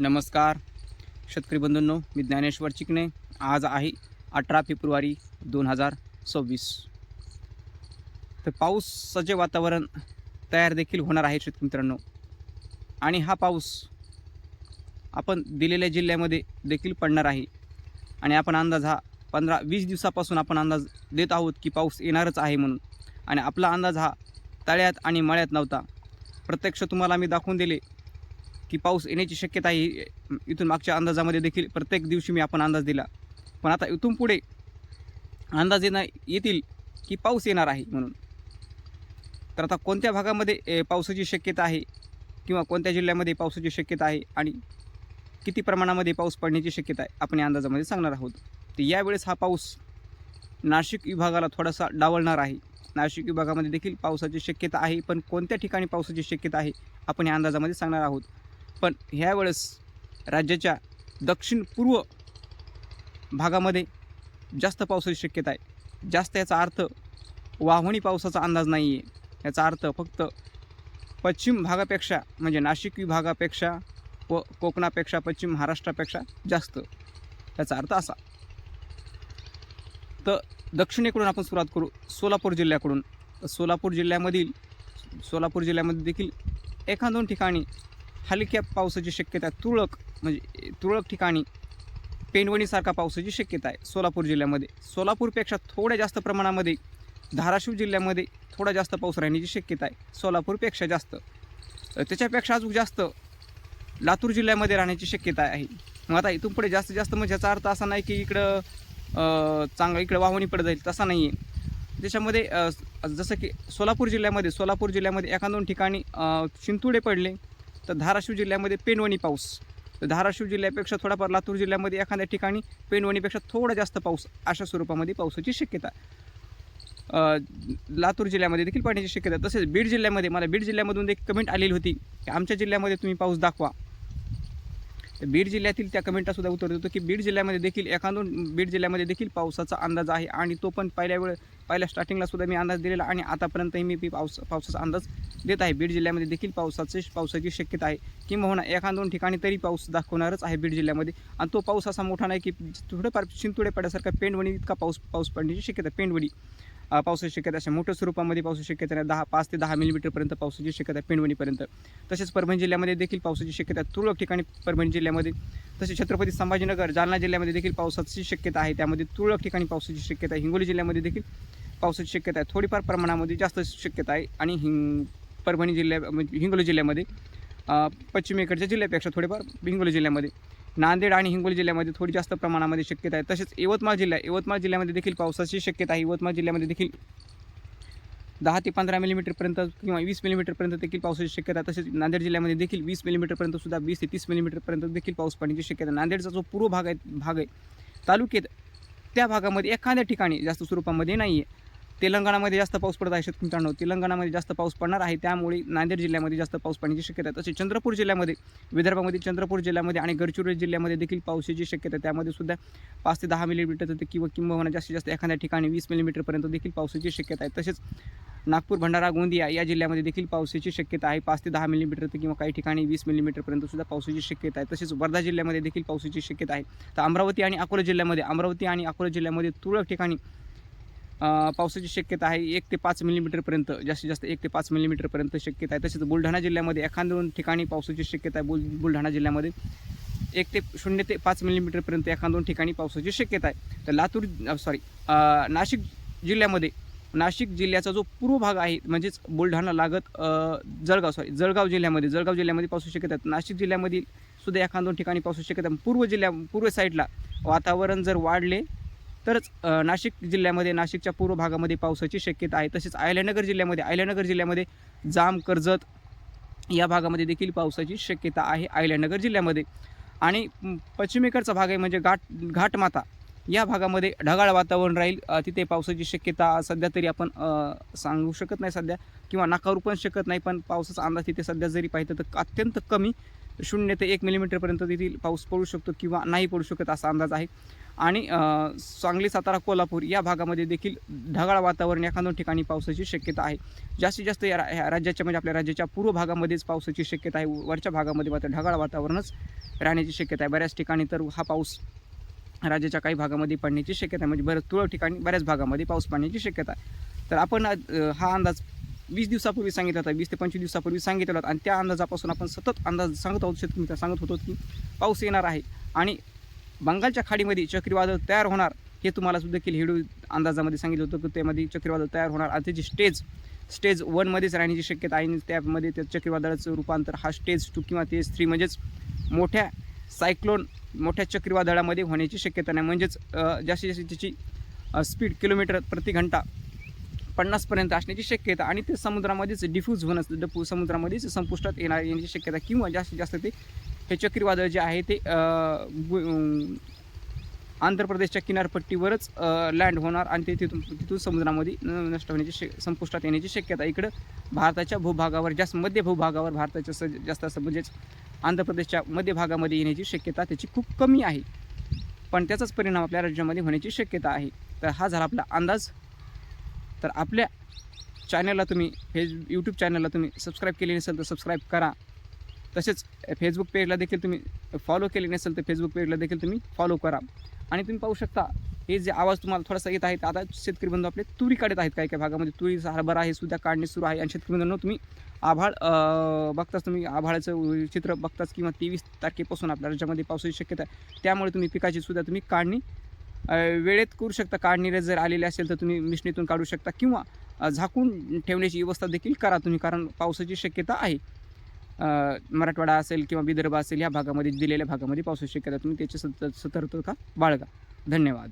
नमस्कार शेतकरी बंधूंनो, मी ज्ञानेश्वर चिकणे. आज आहे 18 फेब्रुवारी 2026. तर पावसाचे वातावरण तयार देखील होणार आहे शेतकरी मित्रांनो. आणि हा पाऊस आपण दिलेल्या जिल्ह्यामध्ये देखील पडणार आहे. आणि आपण अंदाज हा 15-20 दिवसापासून आपण अंदाज देत आहोत की पाऊस येणारच आहे म्हणून. आणि आपला अंदाज हा तळ्यात आणि मळ्यात नव्हता. प्रत्यक्ष तुम्हाला मी दाखवून दिले की पाऊस येण्याची शक्यता आहे. इथून मागच्या अंदाजामध्ये देखील प्रत्येक दिवशी मी आपण अंदाज दिला. पण आता इथून पुढे अंदाज येतील की पाऊस येणार आहे म्हणून. तर आता कोणत्या भागामध्ये पावसाची शक्यता आहे किंवा कोणत्या जिल्ह्यामध्ये पावसाची शक्यता आहे आणि किती प्रमाणामध्ये पाऊस पडण्याची शक्यता आहे आपण या अंदाजामध्ये सांगणार आहोत. तर यावेळेस हा पाऊस नाशिक विभागाला थोडासा डावलणार आहे. नाशिक विभागामध्ये देखील पावसाची शक्यता आहे, पण कोणत्या ठिकाणी पावसाची शक्यता आहे आपण या अंदाजामध्ये सांगणार आहोत. पण ह्यावेळेस राज्याच्या दक्षिण पूर्व भागामध्ये जास्त पावसाची शक्यता आहे. जास्त याचा अर्थ वाहुणी पावसाचा अंदाज नाही आहे. याचा अर्थ फक्त पश्चिम भागापेक्षा म्हणजे नाशिक विभागापेक्षा व कोकणापेक्षा पश्चिम महाराष्ट्रापेक्षा जास्त, याचा अर्थ असा. तर दक्षिणेकडून आपण सुरुवात करू, सोलापूर जिल्ह्याकडून. सोलापूर जिल्ह्यामध्ये देखील एखाद-दोन ठिकाणी हलक्या पावसाची शक्यता आहे. तुरळक ठिकाणी पेनवणीसारखा पावसाची शक्यता आहे सोलापूर जिल्ह्यामध्ये. सोलापूरपेक्षा थोड्या जास्त प्रमाणामध्ये धाराशिव जिल्ह्यामध्ये थोडा जास्त पाऊस राहण्याची शक्यता आहे. सोलापूरपेक्षा जास्त, त्याच्यापेक्षा अजून जास्त लातूर जिल्ह्यामध्ये राहण्याची शक्यता आहे. मग आता इथून पुढे जास्तीत जास्त म्हणजे याचा अर्थ असा नाही की इकडं इकडं वाहुणी पडत जाईल, तसा नाही आहे. त्याच्यामध्ये जसं की सोलापूर जिल्ह्यामध्ये एखाद-दोन ठिकाणी शिंतोडे पडले, तर धाराशिव जिल्ह्यामध्ये पेनवणी पाऊस. तर धाराशिव जिल्ह्यापेक्षा थोडाफार लातूर जिल्ह्यामध्ये एखाद्या ठिकाणी पेनवणीपेक्षा थोडा जास्त पाऊस, अशा स्वरूपामध्ये पावसाची शक्यता लातूर जिल्ह्यामध्ये देखील पडण्याची शक्यता. तसेच बीड जिल्ह्यामधून एक कमेंट आलेली होती की आमच्या जिल्ह्यामध्ये तुम्ही पाऊस दाखवा. तर बीड जिल्ह्यातील त्या कमेंटलासुद्धा उत्तर देतो की बीड जिल्ह्यामध्ये देखील पावसाचा अंदाज आहे. आणि तो पण पहिल्या स्टार्टिंगलासुद्धा मी अंदाज दिलेला आणि आतापर्यंतही मी पावसाचा अंदाज देत आहे. बीड जिल्ह्यामध्ये देखील पावसाची शक्यता आहे. किंवा एखाद-दोन ठिकाणी तरी पाऊस दाखवणारच आहे बीड जिल्ह्यामध्ये. आणि तो पाऊस असा मोठा नाही की थोडंफार शिंतोडे पडल्यासारखा पेंडवणी इतका पाऊस पडण्याची शक्यता. पेंडवणी पावसाची शक्यता अशा मोठ्या स्वरूपामध्ये पावसाची शक्यता आहे. 5 ते 10 मिलीमीटरपर्यंत पावसाची शक्यता आहे पेंडवणीपर्यंत. तसेच परभणी जिल्ह्यामध्ये देखील पावसाची शक्यता आहे तुरळक ठिकाणी परभणी जिल्ह्यामध्ये. तसेच छत्रपती संभाजीनगर जालना जिल्ह्यामध्ये देखील पावसाची शक्यता आहे, त्यामध्ये तुरळक ठिकाणी पावसाची शक्यता आहे. हिंगोली जिल्ह्यामध्ये देखील पावसाची शक्यता आहे, थोडीफार प्रमाणामध्ये जास्त शक्यता आहे. आणि हिंगोली जिल्ह्यामध्ये पश्चिमेकडच्या जिल्ह्यापेक्षा थोडेफार हिंगोली जिल्ह्यामध्ये, नांदेड आणि हिंगोली जिल्ह्यामध्ये थोडी जास्त प्रमाणामध्ये शक्यता आहे. तसेच यवतमाळ जिल्ह्यामध्ये देखील पावसाची शक्यता आहे. यवतमाळ जिल्ह्यामध्ये देखील 10 ते 15 मिलीमीटरपर्यंत किंवा 20 मिलीमीटरपर्यंत देखील पावसाची शक्यता आहे. तसेच नांदेड जिल्ह्यामध्ये देखील 20 मिलीमीटरपर्यंत सुद्धा 20 ते 30 मिलीमीटरपर्यंत देखील पाऊस पडण्याची शक्यता. नांदेडचा जो पूर्व भाग आहे तालुक्यात, त्या भागामध्ये एखाद्या ठिकाणी जास्त स्वरूपामध्ये नाही आहे. तेलंगणामध्ये जास्त पाऊस पडत आहे शेतकरी मित्रांनो. तेलंगणामध्ये जास्त पाऊस पडणार आहे, त्यामुळे नांदेड जिल्ह्यामध्ये जास्त पाऊस पडण्याची शक्यता आहे. तसेच चंद्रपूर जिल्ह्यामध्ये, विदर्भामध्ये चंद्रपूर जिल्ह्यामध्ये आणि गडचिरोली जिल्ह्यामध्ये देखील पावसाची शक्यता आहे. त्यामध्ये सुद्धा 5 ते 10 मिलीमीटर किंवा जास्तीत जास्त एखाद्या ठिकाणी 20 मिलीमीटरपर्यंत देखील पावसाची शक्यता आहे. तसेच नागपूर, भंडारा, गोंदिया या जिल्ह्यामध्ये देखील पावसाची शक्यता आहे. 5 ते 10 मिलीमीटर किंवा काही ठिकाणी 20 मिलीमीटरपर्यंत सुद्धा पावसाची शक्यता आहे. तसेच वर्धा जिल्ह्यामध्ये देखील पावसाची शक्यता आहे. तर अमरावती आणि अकोला जिल्ह्यामध्ये तुरळक ठिकाणी पावसाची शक्यता आहे. 1 ते 5 मिलीमीटरपर्यंत, जास्तीत जास्त 1 ते 5 मिलीमीटरपर्यंत शक्यता आहे. तसेच बुलढाणा जिल्ह्यामध्ये एखाद-दोन ठिकाणी पावसाची शक्यता आहे. बुलढाणा जिल्ह्यामध्ये 0 ते 5 मिलीमीटरपर्यंत एखाद-दोन ठिकाणी पावसाची शक्यता आहे. तर नाशिक जिल्ह्याचा जो पूर्व भाग आहे, म्हणजेच बुलढाणा लागत जळगाव जिल्ह्यामध्ये पावसाची शक्यता आहे. नाशिक जिल्ह्यामध्ये सुद्धा एखाद-दोन ठिकाणी पावसाची शक्यता आहे. पूर्व साईडला वातावरण जर वाढले तरच नाशिकच्या पूर्व भागामध्ये पावसाची शक्यता आहे. तसेच अहिल्यानगर जिल्ह्यामध्ये जाम, कर्जत या भागामध्ये देखील पावसाची शक्यता आहे अहिल्यानगर जिल्ह्यामध्ये. आणि पश्चिमेकडचा भाग आहे म्हणजे घाटमाता, या भागामध्ये ढगाळ वातावरण राहील. तिथे पावसाची शक्यता सध्या तरी आपण सांगू शकत नाही सध्या, किंवा नाकारू पण शकत नाही. पण पावसाचा अंदाज तिथे सध्या जरी पाहिलं तर अत्यंत कमी 0 ते 1 मिलीमीटरपर्यंत तिथे पाऊस पडू शकतो किंवा नाही पडू शकत असा अंदाज आहे. आणि सांगली, सातारा, कोल्हापूर या भागामध्ये देखील ढगाळ वातावरण, एखाद्या ठिकाणी पावसाची शक्यता आहे. जास्तीत जास्त या राज्याच्या म्हणजे आपल्या राज्याच्या पूर्व भागामध्येच पावसाची शक्यता आहे. वरच्या भागामध्ये मात्र ढगाळ वातावरणच राहण्याची शक्यता आहे. बऱ्याच ठिकाणी तर हा पाऊस राज्याच्या काही भागामध्ये पडण्याची शक्यता आहे. म्हणजे बऱ्याच तुरळक ठिकाणी बऱ्याच भागामध्ये पाऊस पडण्याची शक्यता आहे. तर आपण हा अंदाज 20 दिवसापूर्वी सांगितला होता, 20 ते 25 दिवसापूर्वी सांगितला होता. आणि त्या अंदाजापासून आपण सतत अंदाज सांगत आहोत, शेतकरी सांगत होतो की पाऊस येणार आहे आणि बंगालच्या खाडीमध्ये चक्रीवादळ तयार होणार, हे तुम्हाला सुद्धा देखील व्हिडिओ अंदाजामध्ये सांगितलं होतं की त्यामध्ये चक्रीवादळ तयार होणार आणि त्याची स्टेज 1 मध्येच राहण्याची शक्यता आहे. आणि त्यामध्ये त्या चक्रीवादळाचं रूपांतर हा स्टेज 2 किंवा स्टेज 3 म्हणजेच मोठ्या सायक्लोन, मोठ्या चक्रीवादळामध्ये होण्याची शक्यता नाही. म्हणजेच जास्तीत जास्त त्याची स्पीड किलोमीटर प्रति घंटा 50 पर्यंत असण्याची शक्यता आणि ते समुद्रामध्येच डिफ्यूज होणं, समुद्रामध्येच संपुष्टात येण्याची शक्यता, किंवा जास्तीत जास्त ते हे चक्रीवादळ जे आहे ते आंध्र प्रदेशच्या किनारपट्टीवरच लँड होणार आणि ते तिथून समुद्रामध्ये नष्ट होण्याची संपुष्टात येण्याची शक्यता. इकडं भारताच्या भूभागावर मध्य भूभागावर भारताच्या जास्त असं म्हणजेच आंध्र प्रदेशच्या मध्य भागामध्ये येण्याची शक्यता त्याची खूप कमी आहे. पण त्याचाच परिणाम आपल्या राज्यामध्ये होण्याची शक्यता आहे. तर हा झाला आपला अंदाज. तर आपल्या चॅनलला तुम्ही यूट्यूब चॅनलला तुम्ही सबस्क्राईब केले नसेल तर सबस्क्राईब करा. तसेच फेसबुक पेजला देखील तुम्ही फॉलो केले नसेल तर फेसबुक पेजला देखील तुम्ही फॉलो करा. आणि तुम्ही पाहू शकता हे जे आवाज तुम्हाला थोडासा येत आहे, आता शेतकरी बंधू आपले तुरी काढत आहेत. काही भागामध्ये तुरीचा हरभरा आहे सुद्धा काढणे सुरू आहे. आणि शेतकरी बंधूंनो, तुम्ही आभाळ बघताच, तुम्ही आभाळाचं चित्र बघताच, किंवा 23 तारखेपासून आपल्या राज्यामध्ये पावसाची शक्यता आहे. त्यामुळे तुम्ही पिकाची सुद्धा तुम्ही काढणी वेळेत करू शकता. काढणीला जर आलेले असेल तर तुम्ही मिशनीतून काढू शकता, किंवा झाकून ठेवण्याची व्यवस्था देखील करा तुम्ही, कारण पावसाची शक्यता आहे. मराठवाडा असेल किंवा विदर्भ असेल, या भागामध्ये दिलेल्या भागामध्ये पावसाची शक्यता, तुम्ही त्याची सतर्कता बाळगा. धन्यवाद.